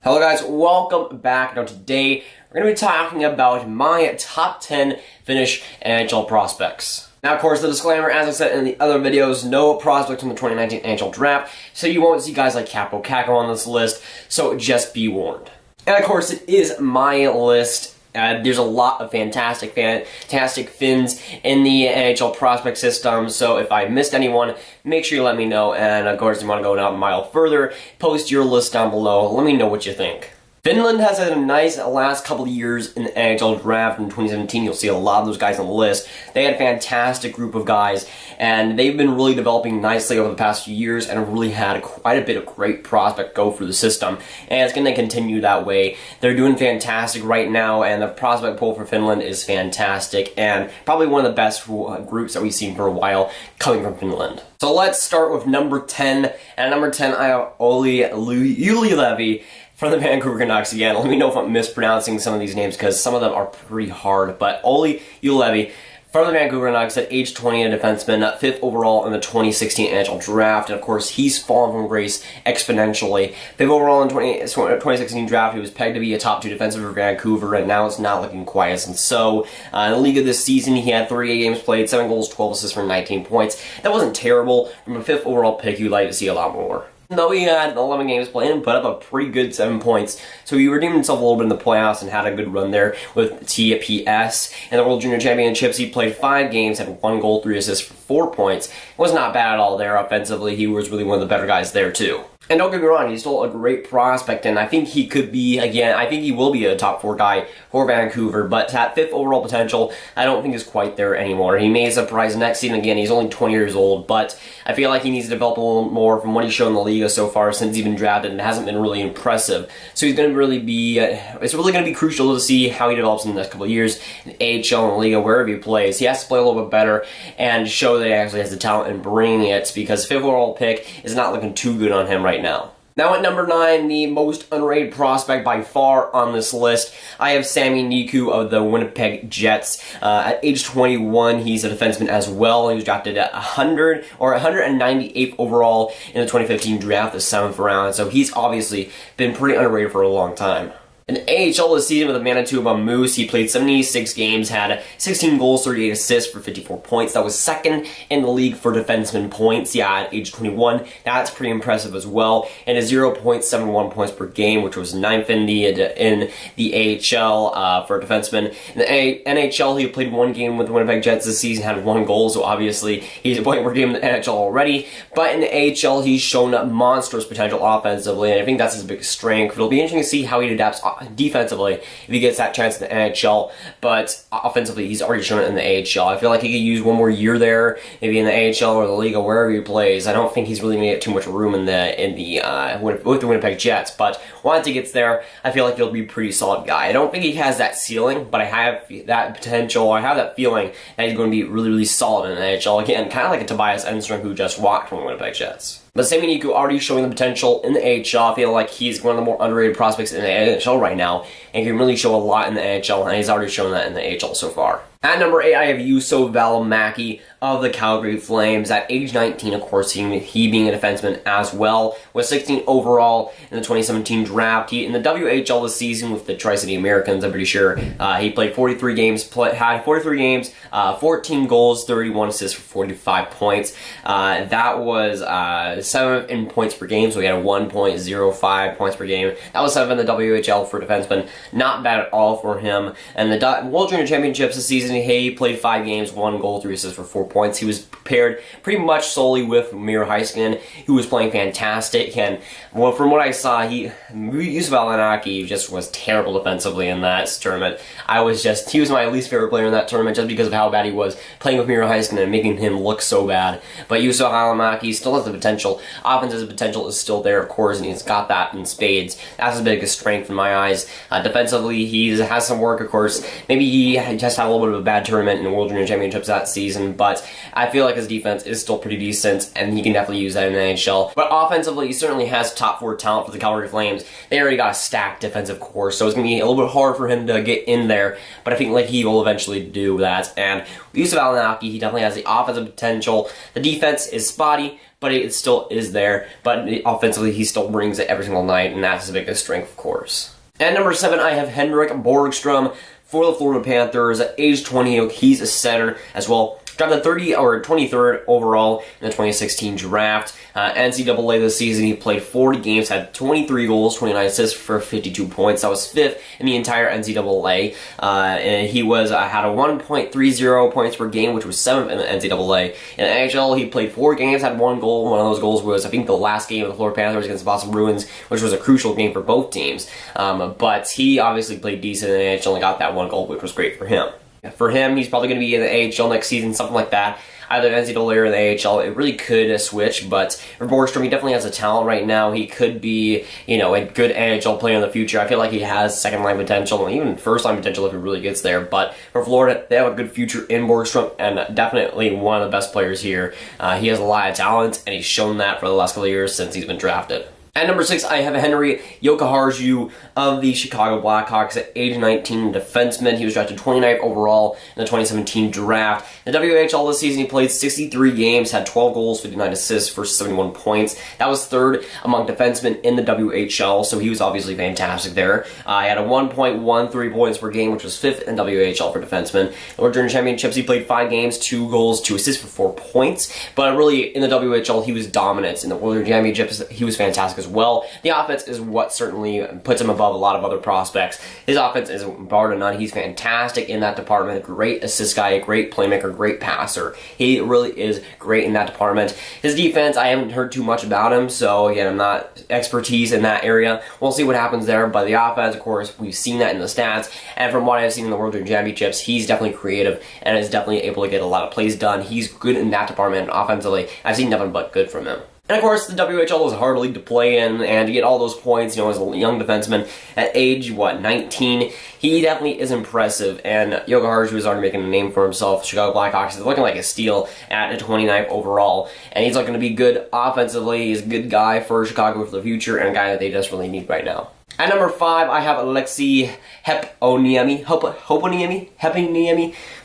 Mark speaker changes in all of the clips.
Speaker 1: Hello guys, welcome back. Now today, we're going to be talking about my top 10 Finnish NHL prospects. Now of course, the disclaimer, as I said in the other videos, no prospects from the 2019 NHL draft, so you won't see guys like Capo Kakko on this list, so just be warned. And of course, it is my list. There's a lot of fantastic Finns in the NHL prospect system, so if I missed anyone, make sure you let me know, and of course, if you want to go a mile further, post your list down below, let me know what you think. Finland has had a nice last couple of years in the NHL draft. In 2017, you'll see a lot of those guys on the list. They had a fantastic group of guys, and they've been really developing nicely over the past few years and have really had quite a bit of great prospect go through the system, and it's going to continue that way. They're doing fantastic right now, and the prospect pool for Finland is fantastic, and probably one of the best groups that we've seen for a while coming from Finland. So let's start with number 10, and at number 10, I have Olli Juolevi from the Vancouver Canucks. Again, let me know if I'm mispronouncing some of these names because some of them are pretty hard. But Olli Juolevi from the Vancouver Canucks at age 20, a defenseman, 5th overall in the 2016 NHL draft. And of course, he's fallen from grace exponentially. 5th overall in the 2016 draft, he was pegged to be a top 2 defenseman for Vancouver, and now it's not looking quite as so. In the league of this season, he had 38 games played, 7 goals, 12 assists for 19 points. That wasn't terrible. From a 5th overall pick, you'd like to see a lot more. Though he had 11 games played and put up a pretty good 7 points, so he redeemed himself a little bit in the playoffs and had a good run there with TPS. In the World Junior Championships, he played 5 games, had 1 goal, 3 assists for 4 points. It was not bad at all there offensively. He was really one of the better guys there too. And don't get me wrong, he's still a great prospect, and I think he could be, again, I think he will be a top 4 guy for Vancouver, but that 5th overall potential, I don't think is quite there anymore. He may surprise next season. Again, he's only 20 years old, but I feel like he needs to develop a little more from what he's shown in the league so far since he's been drafted, and it hasn't been really impressive. So he's going to really be, it's really going to be crucial to see how he develops in the next couple of years in AHL and Liga, wherever he plays. He has to play a little bit better and show that he actually has the talent in bringing it, because 5th overall pick is not looking too good on him right now. Now at number 9, the most underrated prospect by far on this list, I have Sami Niku of the Winnipeg Jets. At age 21, he's a defenseman as well. He was drafted at 198th overall in the 2015 draft, the 7th round. So he's obviously been pretty underrated for a long time. In AHL this season with the Manitoba Moose, he played 76 games, had 16 goals, 38 assists for 54 points. That was 2nd in the league for defenseman points. Yeah, at age 21, that's pretty impressive as well. And a 0.71 points per game, which was 9th in the AHL for a defenseman. In the NHL, he played 1 game with the Winnipeg Jets this season, had 1 goal, so obviously he's a point per game in the NHL already. But in the AHL, he's shown monstrous potential offensively, and I think that's his biggest strength. It'll be interesting to see how he adapts defensively if he gets that chance in the NHL, but offensively he's already shown it in the AHL. I feel like he could use 1 more year there, maybe in the AHL or the Liga, wherever he plays. I don't think he's really going to get too much room with the Winnipeg Jets, but once he gets there, I feel like he'll be a pretty solid guy. I don't think he has that ceiling, but I have that potential. I have that feeling that he's going to be really, really solid in the NHL. Again, kind of like a Tobias Enstrom who just walked from the Winnipeg Jets. But Sami Niku already showing the potential in the AHL. I feel like he's one of the more underrated prospects in the NHL right now, and can really show a lot in the AHL, and he's already shown that in the AHL so far. At number 8, I have Juuso Välimäki of the Calgary Flames. At age 19, of course, he being a defenseman as well, was 16th overall in the 2017 draft. He in the WHL this season with the Tri-City Americans, I'm pretty sure. He played 43 games, had 43 games, 14 goals, 31 assists for 45 points. That was 7th in points per game, so he had 1.05 points per game. That was 7th in the WHL for defenseman. Not bad at all for him. And the World Junior Championships this season, he played 5 games, 1 goal, 3 assists for 4 points. He was paired pretty much solely with Miro Heiskanen, who was playing fantastic. And well, from what I saw, Juuso Välimäki just was terrible defensively in that tournament. He was my least favorite player in that tournament just because of how bad he was playing with Miro Heiskanen and making him look so bad. But Juuso Välimäki still has the potential. Offensive potential is still there, of course, and he's got that in spades. That's his biggest strength in my eyes. Defensively, he has some work, of course. Maybe he just had a little bit of a a bad tournament in the World Junior Championships that season, but I feel like his defense is still pretty decent, and he can definitely use that in the NHL. But offensively, he certainly has top 4 talent for the Calgary Flames. They already got a stacked defensive core, so it's going to be a little bit hard for him to get in there, but I think like he will eventually do that. And with Jussi Valinaki, he definitely has the offensive potential. The defense is spotty, but it still is there. But offensively, he still brings it every single night, and that's his biggest strength, of course. At number 7, I have Henrik Borgstrom for the Florida Panthers. At age 20, he's a center as well. Drafted 23rd overall in the 2016 draft. NCAA this season, he played 40 games, had 23 goals, 29 assists for 52 points. That was 5th in the entire NCAA. And he had a 1.30 points per game, which was 7th in the NCAA. In the NHL, he played 4 games, had 1 goal. One of those goals was, I think, the last game of the Florida Panthers against the Boston Bruins, which was a crucial game for both teams. But he obviously played decent in the NHL and got that 1 goal, which was great for him. For him, he's probably going to be in the AHL next season, something like that. Either NCAA or the AHL. It really could switch, but for Borgstrom, he definitely has a talent right now. He could be, a good NHL player in the future. I feel like he has second-line potential, and even first-line potential if he really gets there. But for Florida, they have a good future in Borgstrom, and definitely one of the best players here. He has a lot of talent, and he's shown that for the last couple of years since he's been drafted. At number 6, I have Henri Jokiharju of the Chicago Blackhawks at age 19, defenseman. He was drafted 29th overall in the 2017 draft. In the WHL this season, he played 63 games, had 12 goals, 59 assists for 71 points. That was 3rd among defensemen in the WHL, so he was obviously fantastic there. He had a 1.13 points per game, which was 5th in WHL for defensemen. In the World Junior Championships, he played 5 games, 2 goals, 2 assists for 4 points. But really, in the WHL, he was dominant. In the World Junior Championships, he was fantastic as well. The offense is what certainly puts him above a lot of other prospects. His offense is bar to none. He's fantastic in that department. Great assist guy, great playmaker, great passer. He really is great in that department. His defense, I haven't heard too much about him, so again, I'm not expertise in that area. We'll see what happens there, but the offense, of course, we've seen that in the stats, and from what I've seen in the World Junior Championships, he's definitely creative and is definitely able to get a lot of plays done. He's good in that department offensively. I've seen nothing but good from him. And of course, the WHL is a hard league to play in, and to get all those points, as a young defenseman at age, 19, he definitely is impressive, and Jokiharju is already making a name for himself. Chicago Blackhawks is looking like a steal at a 29th overall, and he's looking to be good offensively. He's a good guy for Chicago for the future, and a guy that they desperately need right now. At number 5, I have Alexei Heponiemi,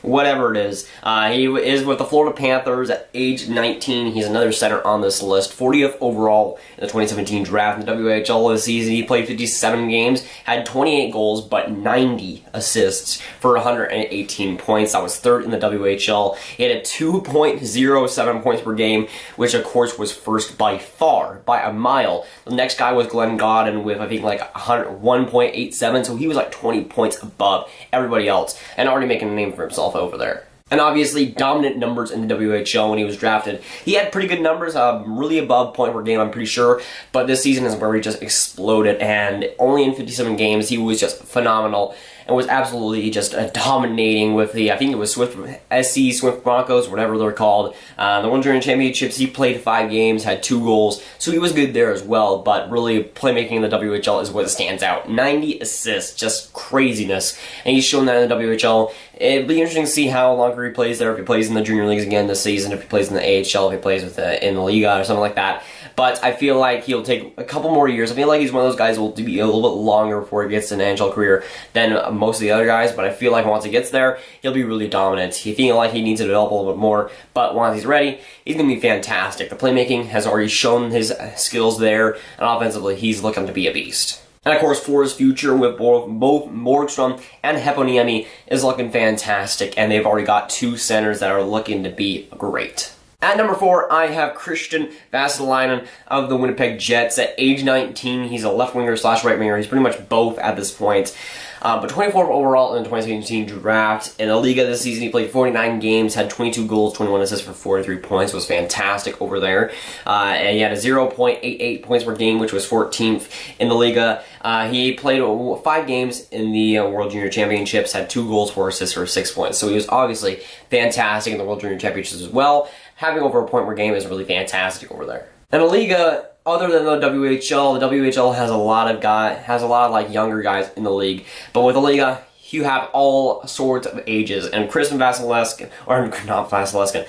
Speaker 1: whatever it is. He is with the Florida Panthers at age 19. He's another center on this list. 40th overall in the 2017 draft. In the WHL this season, he played 57 games, had 28 goals, but 90 assists for 118 points. That was 3rd in the WHL. He had a 2.07 points per game, which of course was first by far, by a mile. The next guy was Glenn Godden with, I think, like 1.87, so he was like 20 points above everybody else and already making a name for himself over there. And obviously, dominant numbers in the WHL when he was drafted. He had pretty good numbers, really above point per game, I'm pretty sure. But this season is where he just exploded, and only in 57 games, he was just phenomenal and was absolutely just dominating with the, I think it was Swift Broncos, whatever they're called. The World Junior Championships, he played 5 games, had 2 goals, so he was good there as well, but really playmaking in the WHL is what stands out. 90 assists, just craziness, and he's shown that in the WHL. It'd be interesting to see how longer he plays there, if he plays in the junior leagues again this season, if he plays in the AHL, if he plays in the Liga or something like that. But I feel like he'll take a couple more years. I feel like he's one of those guys who will be a little bit longer before he gets an NHL career than most of the other guys, but I feel like once he gets there, he'll be really dominant. He feels like he needs to develop a little bit more, but once he's ready, he's going to be fantastic. The playmaking has already shown his skills there, and offensively, he's looking to be a beast. And of course, for his future with both Borgstrom and Heponiemi is looking fantastic, and they've already got 2 centers that are looking to be great. At number 4, I have Christian Vesalainen of the Winnipeg Jets. At age 19, he's a left winger / right winger. He's pretty much both at this point. But 24th overall in the 2017 draft. In the Liga this season, he played 49 games, had 22 goals, 21 assists for 43 points. Was fantastic over there. And he had a 0.88 points per game, which was 14th in the Liga. He played 5 games in the World Junior Championships, had 2 goals, 4 assists for 6 points. So he was obviously fantastic in the World Junior Championships as well. Having over a point per game is really fantastic over there. In the Liga, other than the WHL has a lot of like younger guys in the league. But with the Liga, you have all sorts of ages, and Christian Vasilevsky, or not Vasilevsky,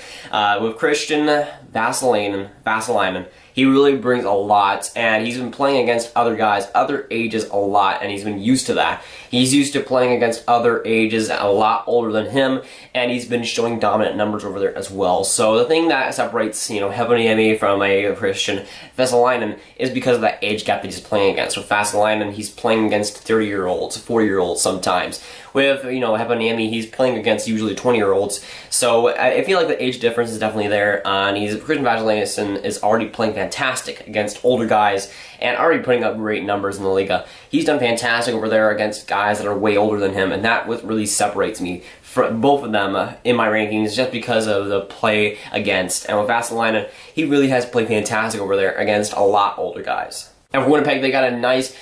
Speaker 1: with Christian Vasilevsky, he really brings a lot, and he's been playing against other guys, other ages a lot, and he's been used to that. He's used to playing against other ages a lot older than him, and he's been showing dominant numbers over there as well. So the thing that separates, Heponiemi from a Christian Vesalainen is because of that age gap that he's playing against. With Vesalainen, he's playing against 30-year-olds, 40-year-olds sometimes. With, Heponiemi, he's playing against usually 20-year-olds. So I feel like the age difference is definitely there, and Christian Vesalainen is already playing fantastic against older guys and already putting up great numbers in the Liga. He's done fantastic over there against guys that are way older than him, and that what really separates me from both of them in my rankings, just because of the play against. And with Vesalainen, he really has played fantastic over there against a lot older guys. And for Winnipeg, they got a nice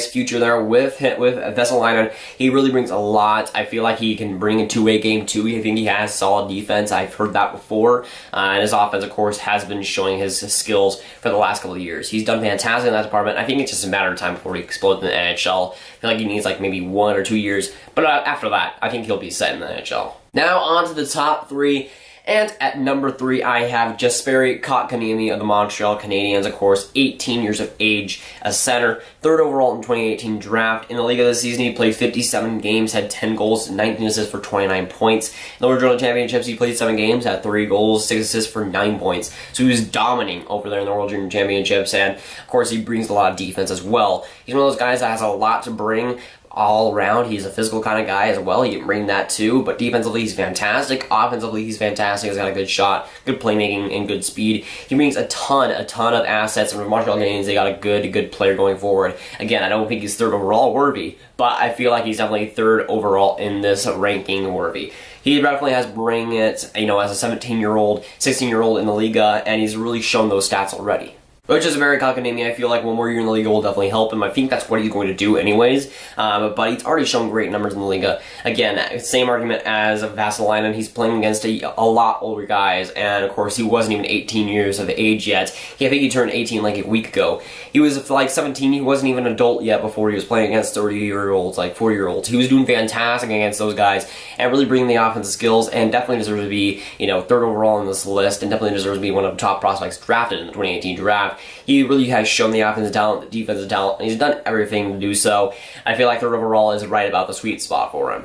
Speaker 1: future there with Vesalainen. He really brings a lot. I feel like he can bring a two-way game too. I think he has solid defense. I've heard that before. And his offense, of course, has been showing his skills for the last couple of years. He's done fantastic in that department. I think it's just a matter of time before he explodes in the NHL. I feel like he needs maybe 1 or 2 years. But after that, I think he'll be set in the NHL. Now on to the top 3. And at number 3, I have Jesperi Kotkaniemi of the Montreal Canadiens, of course, 18 years of age, a center, 3rd overall in 2018 draft. In the Liga this season, he played 57 games, had 10 goals, 19 assists for 29 points. In the World Junior Championships, he played 7 games, had 3 goals, 6 assists for 9 points. So he was dominating over there in the World Junior Championships, and of course, he brings a lot of defense as well. He's one of those guys that has a lot to bring all around. He's a physical kind of guy as well. He can bring that too, but defensively he's fantastic. Offensively he's fantastic. He's got a good shot, good playmaking, and good speed. He brings a ton of assets, and with Montreal Canadiens, they got a good player going forward. Again, I don't think he's 3rd overall worthy, but I feel like he's definitely 3rd overall in this ranking worthy. He definitely has bring it, as a 17-year-old, 16-year-old in the Liga, and he's really shown those stats already. Which is very Kotkaniemi. I feel like 1 more year in the Liga will definitely help him. I think that's what he's going to do anyways. But he's already shown great numbers in the Liga. Again, same argument as Vesalainen. He's playing against a lot older guys. And of course, he wasn't even 18 years of age yet. I think he turned 18 a week ago. He was 17. He wasn't even an adult yet before he was playing against 30-year-olds, 40-year-olds. He was doing fantastic against those guys and really bringing the offensive skills, and definitely deserves to be, 3rd overall on this list, and definitely deserves to be one of the top prospects drafted in the 2018 draft. He really has shown the offensive talent, the defensive talent, and he's done everything to do so. I feel like 3rd overall is right about the sweet spot for him.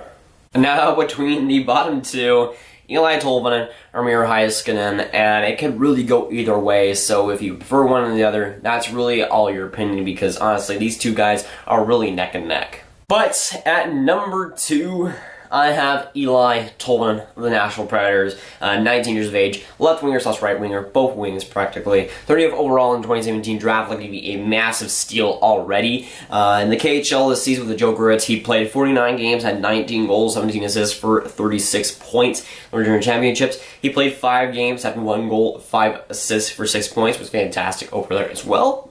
Speaker 1: And now between the bottom 2, Eli Tolvanen, Armir Heiskanen, and it could really go either way, so if you prefer one or the other, that's really all your opinion, because honestly, these 2 guys are really neck and neck. But at number 2, I have Eli Tolvanen of the Nashville Predators, 19 years of age, left winger / right winger, both wings practically. 30th overall in 2017 draft, looking to be a massive steal already. In the KHL this season with the Jokerit, he played 49 games, had 19 goals, 17 assists for 36 points. During championships, he played 5 games, had 1 goal, 5 assists for 6 points, was fantastic over there as well.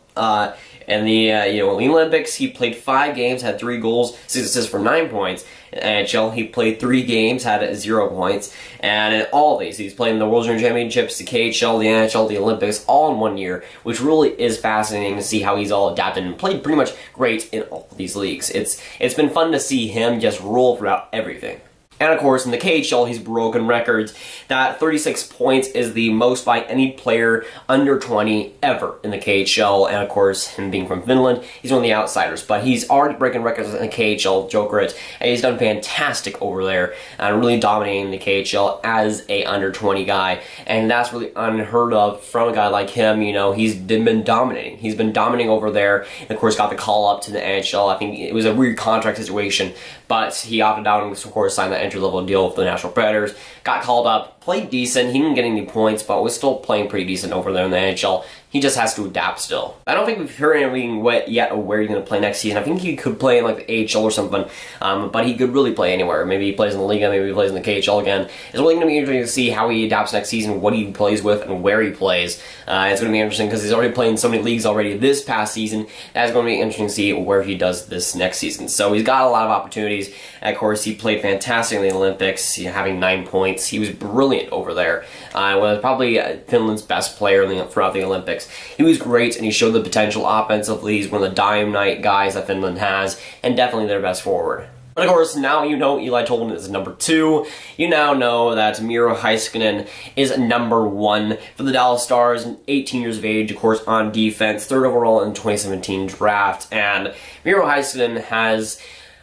Speaker 1: In the Olympics, he played 5 games, had 3 goals, 6 assists for 9 points. In NHL, he played 3 games, had 0 points. And in all of these, he's played in the World Junior Championships, the KHL, the NHL, the Olympics, all in 1 year, which really is fascinating to see how he's all adapted and played pretty much great in all of these leagues. It's been fun to see him just roll throughout everything. And of course, in the KHL, he's broken records. That 36 points is the most by any player under 20 ever in the KHL. And of course, him being from Finland, he's one of the outsiders. But he's already breaking records in the KHL, Jokerit, and he's done fantastic over there, and really dominating the KHL as a under 20 guy. And that's really unheard of from a guy like him. He's been dominating. He's been dominating over there, and of course, got the call up to the NHL. I think it was a weird contract situation, but he opted out and, of course, signed that entry-level deal with the Nashville Predators. Got called up, played decent. He didn't get any points, but was still playing pretty decent over there in the NHL. He just has to adapt still. I don't think we've heard anything yet of where he's going to play next season. I think he could play in the AHL or something, but he could really play anywhere. Maybe he plays in the Liga, maybe he plays in the KHL again. It's really going to be interesting to see how he adapts next season, what he plays with, and where he plays. It's going to be interesting because he's already played in so many leagues already this past season. That's going to be interesting to see where he does this next season. So he's got a lot of opportunities. And of course, he played fantastic in the Olympics, having 9 points. He was brilliant over there. Was probably Finland's best player throughout the Olympics. He was great, and he showed the potential offensively. He's one of the dynamite guys that Finland has, and definitely their best forward. But of course, now you know Eli Tolvanen is number 2. You now know that Miro Heiskanen is number 1 for the Dallas Stars, 18 years of age, of course, on defense, 3rd overall in the 2017 draft. And Miro Heiskanen has,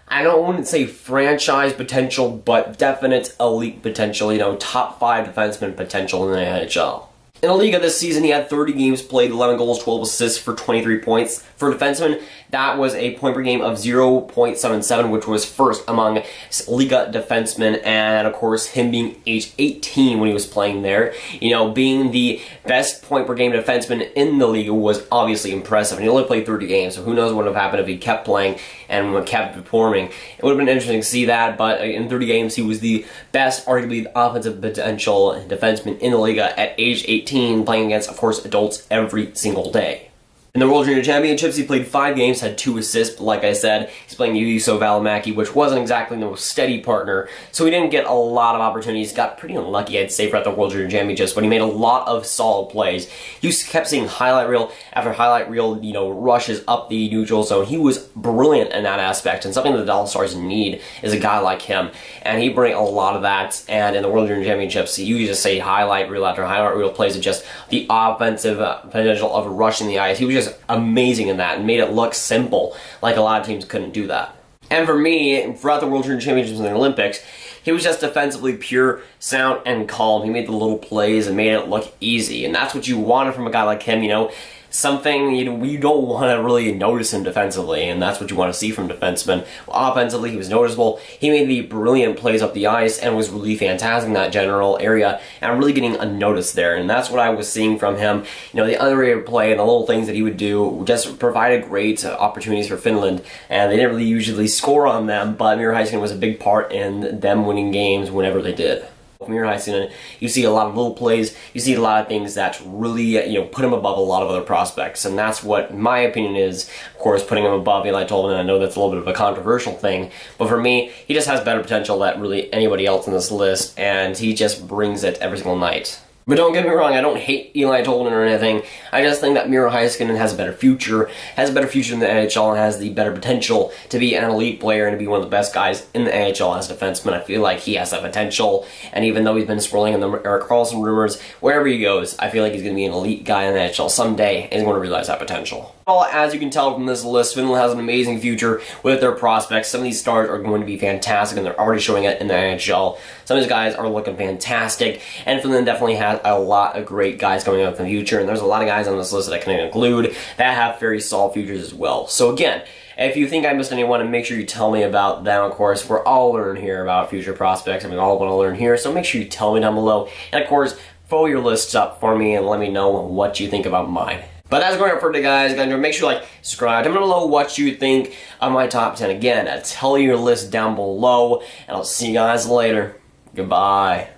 Speaker 1: I wouldn't say franchise potential, but definite elite potential, you know, top 5 defenseman potential in the NHL. In the Liga this season, he had 30 games played, 11 goals, 12 assists for 23 points. For a defenseman, that was a point per game of 0.77, which was first among Liga defensemen, and of course, him being age 18 when he was playing there, you know, being the best point per game defenseman in the Liga was obviously impressive, and he only played 30 games, so who knows what would have happened if he kept playing and kept performing. It would have been interesting to see that, but in 30 games, he was the best, arguably, offensive potential defenseman in the Liga at age 18, playing against, of course, adults every single day. In the World Junior Championships, he played 5 games, had 2 assists, but like I said, he's playing Juuso Välimäki, which wasn't exactly the most steady partner, so he didn't get a lot of opportunities. Got pretty unlucky, I'd say, throughout the World Junior Championships, but he made a lot of solid plays. You kept seeing highlight reel after highlight reel, you know, rushes up the neutral zone. He was brilliant in that aspect, and something that the Dallas Stars need is a guy like him, and he bring a lot of that. And in the World Junior Championships, you just say highlight reel after highlight reel plays of just the offensive potential of rushing the ice. He was just amazing in that and made it look simple, like a lot of teams couldn't do that. And for me, throughout the World Junior Championships and the Olympics, he was just defensively pure, sound, and calm. He made the little plays and made it look easy, and that's what you wanted from a guy like him, you know, something you don't want to really notice him defensively, and that's what you want to see from defensemen. Offensively, he was noticeable. He made the brilliant plays up the ice and was really fantastic in that general area, and really getting unnoticed there, and that's what I was seeing from him. You know, the underrated play and the little things that he would do just provided great opportunities for Finland, and they didn't really usually score on them, but Miro Heiskanen was a big part in them winning games whenever they did. Miro Heiskanen, you see a lot of little plays, you see a lot of things that really, you know, put him above a lot of other prospects, and that's what my opinion is, of course, putting him above Eli Tolvanen. I know that's a little bit of a controversial thing, but for me, he just has better potential than really anybody else in this list, and he just brings it every single night. But don't get me wrong, I don't hate Eli Tolvanen or anything. I just think that Miro Heiskanen has a better future in the NHL, and has the better potential to be an elite player and to be one of the best guys in the NHL as a defenseman. I feel like he has that potential, and even though he's been swirling in the Erik Karlsson rumors, wherever he goes, I feel like he's going to be an elite guy in the NHL someday, and he's going to realize that potential. Well, as you can tell from this list, Finland has an amazing future with their prospects. Some of these stars are going to be fantastic, and they're already showing it in the NHL. Some of these guys are looking fantastic, and Finland definitely has a lot of great guys coming up in the future, and there's a lot of guys on this list that I can include that have very solid futures as well. So again, if you think I missed anyone, and make sure you tell me about them. Of course, we're all learning here about future prospects, and we all want to learn here, so make sure you tell me down below. And of course, follow your lists up for me and let me know what you think about mine. But that's going for today, guys. Make sure you like, subscribe. Comment below what you think of my top 10. Again, tell your list down below, and I'll see you guys later. Goodbye.